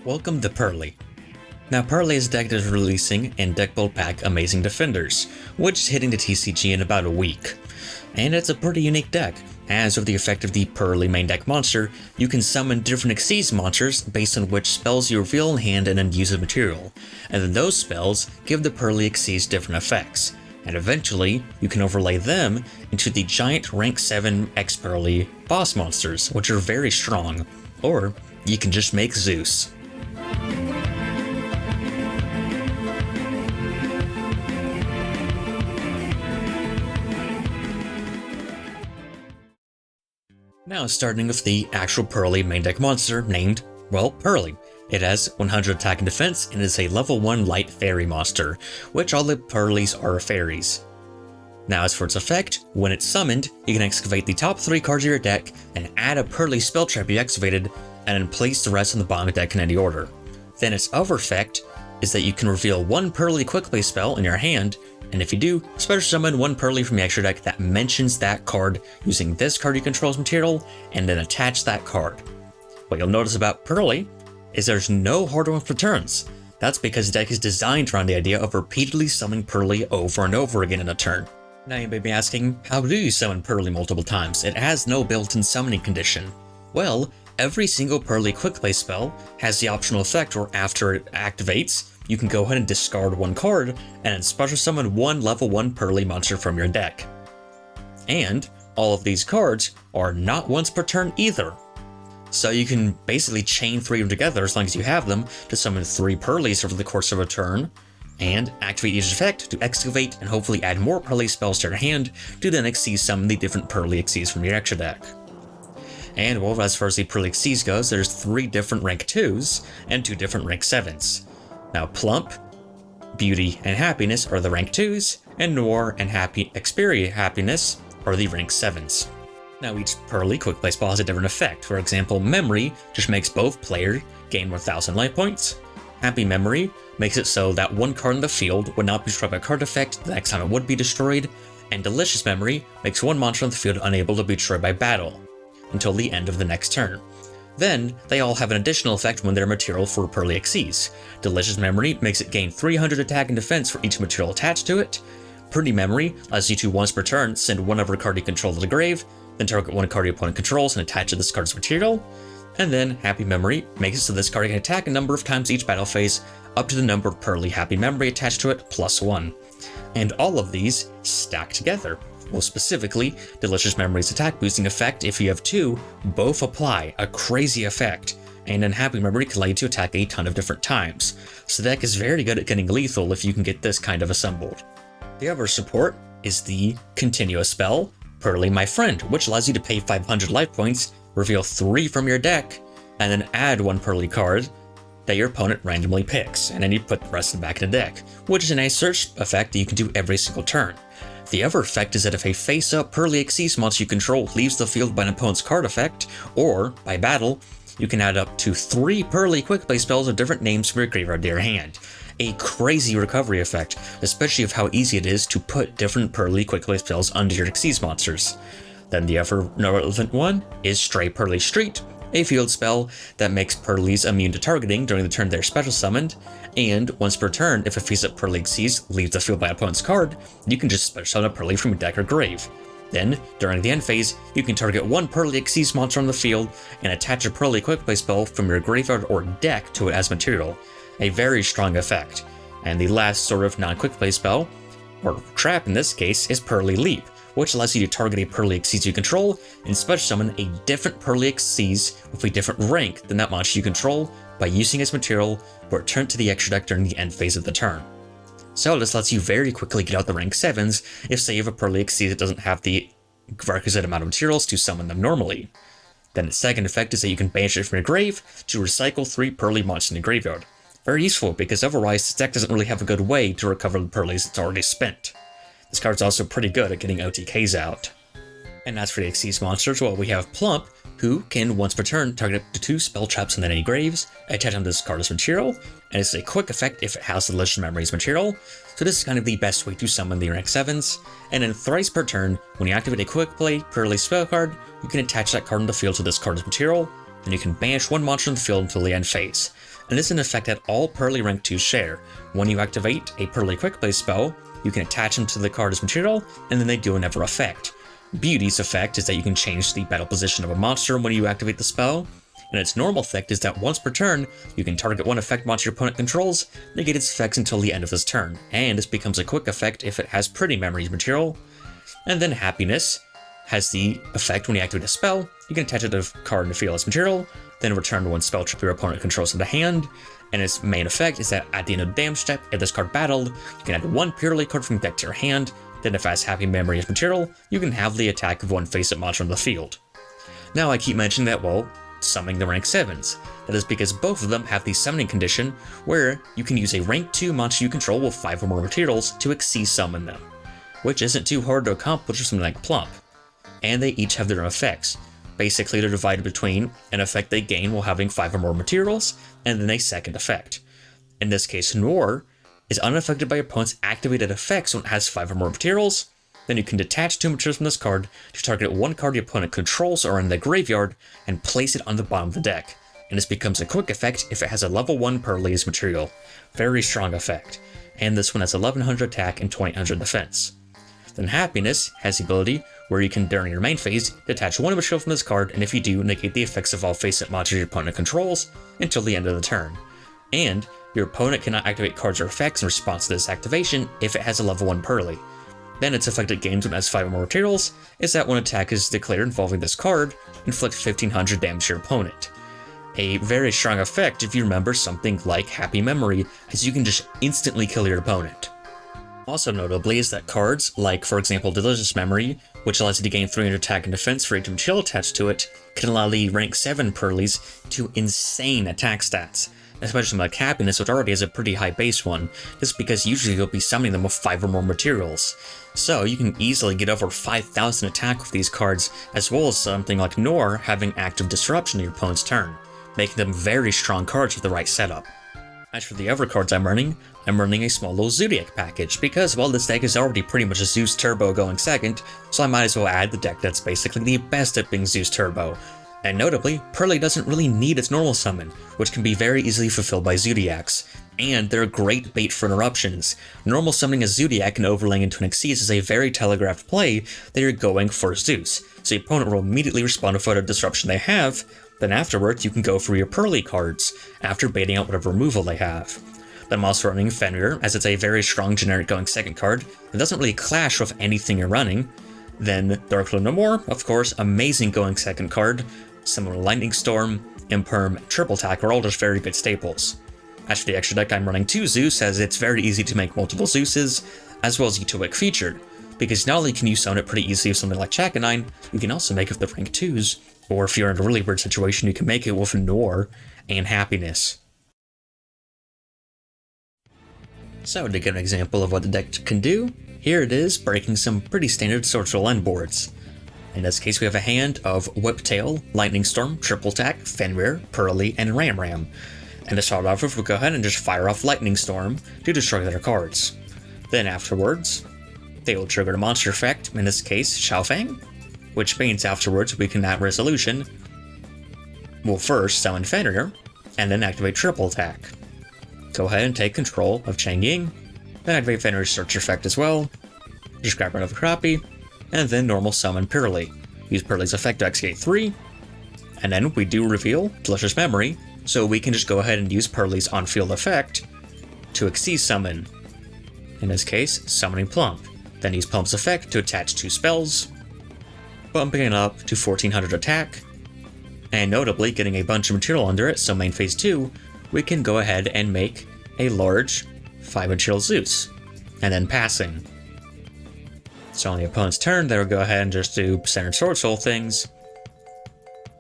Welcome to Purrely. Now Purrely's deck is releasing in deck build pack Amazing Defenders, which is hitting the TCG in about a week. And it's a pretty unique deck, as with the effect of the Purrely main deck monster, you can summon different Icejade monsters based on which spells you reveal in hand and then use as material, and then those spells give the Purrely Icejade different effects, and eventually you can overlay them into the giant rank 7 X-Purrely boss monsters, which are very strong, or you can just make Zeus. Now starting with the actual Purrely main deck monster named, well, Purrely. It has 100 attack and defense and is a level 1 light fairy monster, which all the Purrelys are fairies. Now as for its effect, when it's summoned, you can excavate the top 3 cards of your deck and add a Purrely spell trap you activated and then place the rest on the bottom of the deck in any order. Then its other effect is that you can reveal one Purrely quick play spell in your hand, and if you do, special summon one Purrely from the extra deck that mentions that card using this card you control as material, and then attach that card. What you'll notice about Purrely is there's no hard one for turns. That's because the deck is designed around the idea of repeatedly summoning Purrely over and over again in a turn. Now you may be asking, how do you summon Purrely multiple times? It has no built-in summoning condition. Well, every single Purrely quick play spell has the optional effect where after it activates, you can go ahead and discard one card and then special summon one level 1 Purrely monster from your deck. And all of these cards are not once per turn either. So you can basically chain 3 of them together as long as you have them to summon 3 Purrelys over the course of a turn, and activate each effect to excavate and hopefully add more Purrely spells to your hand to then Icejade summon the different Purrely Icejades from your extra deck. And well, as far as the Purrely Icejade goes, there's 3 different rank 2s and 2 different rank 7s. Now Plump, Beauty, and Happiness are the rank 2s, and Noir and Happiness are the rank 7s. Now each Purrely quick play spell has a different effect. For example, Memory just makes both players gain 1000 life points. Happy Memory makes it so that one card in the field would not be destroyed by a card effect the next time it would be destroyed, and Delicious Memory makes one monster on the field unable to be destroyed by battle until the end of the next turn. Then, they all have an additional effect when they're material for Purrely Icejades. Delicious Memory makes it gain 300 attack and defense for each material attached to it. Pretty Memory allows you to once per turn send one other card you control to the grave, then target one card your opponent controls and attach to this card's material. And then Happy Memory makes it so this card can attack a number of times each battle phase, up to the number of Purrely Happy Memory attached to it, plus 1. And all of these stack together. Well, specifically, Delicious Memory's attack boosting effect, if you have 2, both apply, a crazy effect, and then Happy Memory can allow you to attack a ton of different times. So the deck is very good at getting lethal if you can get this kind of assembled. The other support is the continuous spell, Purrely My Friend, which allows you to pay 500 life points, reveal 3 from your deck, and then add one Purrely card that your opponent randomly picks, and then you put the rest of them back in the deck, which is a nice search effect that you can do every single turn. The other effect is that if a face-up Purrely Icejade monster you control leaves the field by an opponent's card effect, or by battle, you can add up to 3 Purrely quick play spells of different names from your graveyard to your hand. A crazy recovery effect, especially of how easy it is to put different Purrely quick play spells under your Icejade monsters. Then the other relevant one is Stray Purrely Street, a field spell that makes Purrelys immune to targeting during the turn they're special summoned, and once per turn, if a face-up Purrely Icejade leaves the field by an opponent's pard, you can just special summon a Purrely from your deck or grave. Then, during the end phase, you can target one Purrely Icejade monster on the field and attach a Purrely quick play spell from your graveyard or deck to it as material. A very strong effect. And the last sort of non-quick play spell, or trap in this case, is Purrely Leap, which allows you to target a Purrely Icejade you control and special summon a different Purrely Icejade with a different rank than that monster you control by using its material or return to the extra deck during the end phase of the turn. So this lets you very quickly get out the rank 7s if say you have a Purrely Icejade that doesn't have the requisite amount of materials to summon them normally. Then its second effect is that you can banish it from your grave to recycle 3 Purrely monsters in your graveyard. Very useful because otherwise this deck doesn't really have a good way to recover the Purrelys it's already spent. This card's also pretty good at getting OTKs out. And as for the Icejade monsters, well, we have Plump, who can once per turn target up to 2 spell traps on any graves, attach them to this card as material, and it's a quick effect if it has the Delicious Memories material, so this is kind of the best way to summon the rank 7s, and then thrice per turn, when you activate a quick play Purrely spell card, you can attach that card on the field to this card as material, then you can banish one monster on the field until the end phase. and this is an effect that all Purrely rank 2s share. When you activate a Purrely quick play spell, you can attach them to the card as material, and then they do another effect. Beauty's effect is that you can change the battle position of a monster when you activate the spell, and its normal effect is that once per turn, you can target one effect monster your opponent controls, negate its effects until the end of this turn, and this becomes a quick effect if it has Pretty Memories material. And then Happiness has the effect when you activate a spell, you can attach it to a card in the field as material, then return one spell trip your opponent controls to the hand, and its main effect is that at the end of the damage step, if this card battled, you can add one Purrely card from your deck to your hand, then if it has Happy Memory as material, you can have the attack of one face-up monster on the field. Now I keep mentioning that, well, summoning the rank 7s. That is because both of them have the summoning condition where you can use a rank 2 monster you control with 5 or more materials to Xyz summon them, which isn't too hard to accomplish with something like Plump. And they each have their own effects. Basically, they're divided between an effect they gain while having 5 or more materials, and then a second effect. In this case, Noir is unaffected by your opponent's activated effects when it has 5 or more materials. Then you can detach 2 materials from this card to target one card your opponent controls or in the graveyard and place it on the bottom of the deck. And this becomes a quick effect if it has a level 1 Purrely as material. Very strong effect. And this one has 1100 attack and 2800 defense. Then Happiness has the ability where you can, during your main phase, detach one material from this card, and if you do, negate the effects of all face-up monsters your opponent controls until the end of the turn. And your opponent cannot activate cards or effects in response to this activation if it has a level 1 Purrely. Then its effect it gains when it has 5 or more materials is that when attack is declared involving this card, inflict 1500 damage to your opponent. A very strong effect if you remember something like Happy Memory, as you can just instantly kill your opponent. Also notably is that cards like, for example, Delicious Memory, which allows you to gain 300 attack and defense for each material attached to it, can allow the rank 7 Purrelys to insane attack stats, especially like Happiness, which already has a pretty high base one, just because usually you'll be summoning them with 5 or more materials. So you can easily get over 5000 attack with these cards, as well as something like Noir having active disruption in your opponent's turn, making them very strong cards with the right setup. As for the other cards I'm running a small little Zoodiac package, because, well, this deck is already pretty much a Zeus Turbo going second, so I might as well add the deck that's basically the best at being Zeus Turbo. And notably, Purrely doesn't really need its normal summon, which can be very easily fulfilled by Zoodiacs, and they're a great bait for interruptions. Normal summoning a Zoodiac and overlaying into an Xyz is a very telegraphed play that you're going for Zeus, so your opponent will immediately respond to whatever disruption they have, then afterwards you can go for your Purrely cards, after baiting out whatever removal they have. Then I'm also running Fenrir, as it's a very strong generic going second card that doesn't really clash with anything you're running. Then Darklow No More, of course, amazing going second card. Similar to Lightning Storm, Imperm, Triple Attack are all just very good staples. As for the extra deck, I'm running 2 Zeus, as it's very easy to make multiple Zeuses, as well as Utoic featured, because not only can you summon it pretty easily with something like Chakanine, you can also make it with the rank 2s, or if you're in a really weird situation, you can make it with Noir and Happiness. So to get an example of what the deck can do, here it is breaking some pretty standard Sorcerer End boards. In this case, we have a hand of Whiptail, Lightning Storm, Triple Attack, Fenrir, Purrely, and Ram. And to start off with, we'll go ahead and just fire off Lightning Storm to destroy their cards. Then afterwards, they will trigger the monster effect, in this case, Xiaofang, which means afterwards we can add Resolution. We'll first summon Fenrir, and then activate Triple Attack. Go ahead and take control of Changying, then activate Fenrir's Search effect as well, just grab another copy, and then normal summon Purrely. Use Purrely's effect to execute 3, and then we do reveal Delicious Memory, so we can just go ahead and use Purrely's on-field effect to Xyz summon. In this case, summoning Plump. Then use Plump's effect to attach 2 spells, bumping it up to 1400 attack, and notably getting a bunch of material under it, so main phase 2, we can go ahead and make a large 5 material Zeus, and then passing. So on the opponent's turn, they'll go ahead and just do standard Sword Soul things,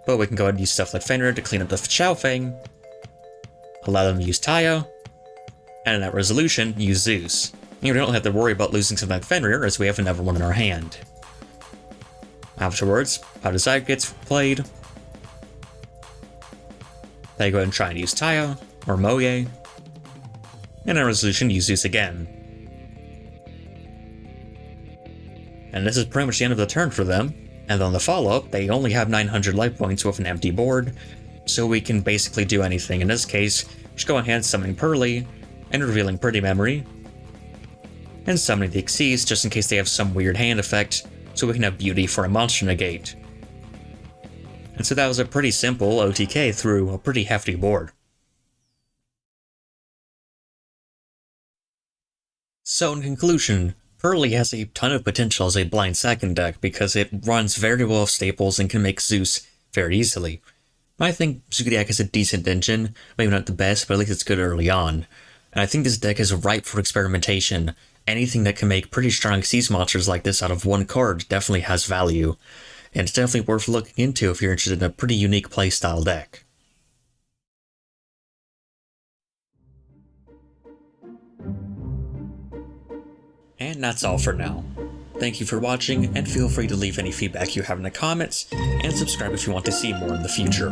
but we can go ahead and use stuff like Fenrir to clean up the Xiaofang, allow them to use Taya, and in that resolution, use Zeus. And we don't have to worry about losing something like Fenrir, as we have another one in our hand. Afterwards, Icejade gets played. They go ahead and try and use Taya, or Moye, and in resolution, use Zeus again. And this is pretty much the end of the turn for them, and on the follow-up, they only have 900 life points with an empty board, so we can basically do anything. In this case, just go ahead summoning Purrely, and revealing Pretty Memory, and summoning the Xyz just in case they have some weird hand effect, so we can have Beauty for a monster negate. And so that was a pretty simple OTK through a pretty hefty board. So in conclusion, Purrely has a ton of potential as a blind second deck because it runs very well with staples and can make Zeus very easily. I think Zoodiac is a decent engine, maybe not the best, but at least it's good early on. And I think this deck is ripe for experimentation. Anything that can make pretty strong Xyz monsters like this out of one card definitely has value. And it's definitely worth looking into if you're interested in a pretty unique playstyle deck. And that's all for now. Thank you for watching, and feel free to leave any feedback you have in the comments, and subscribe if you want to see more in the future.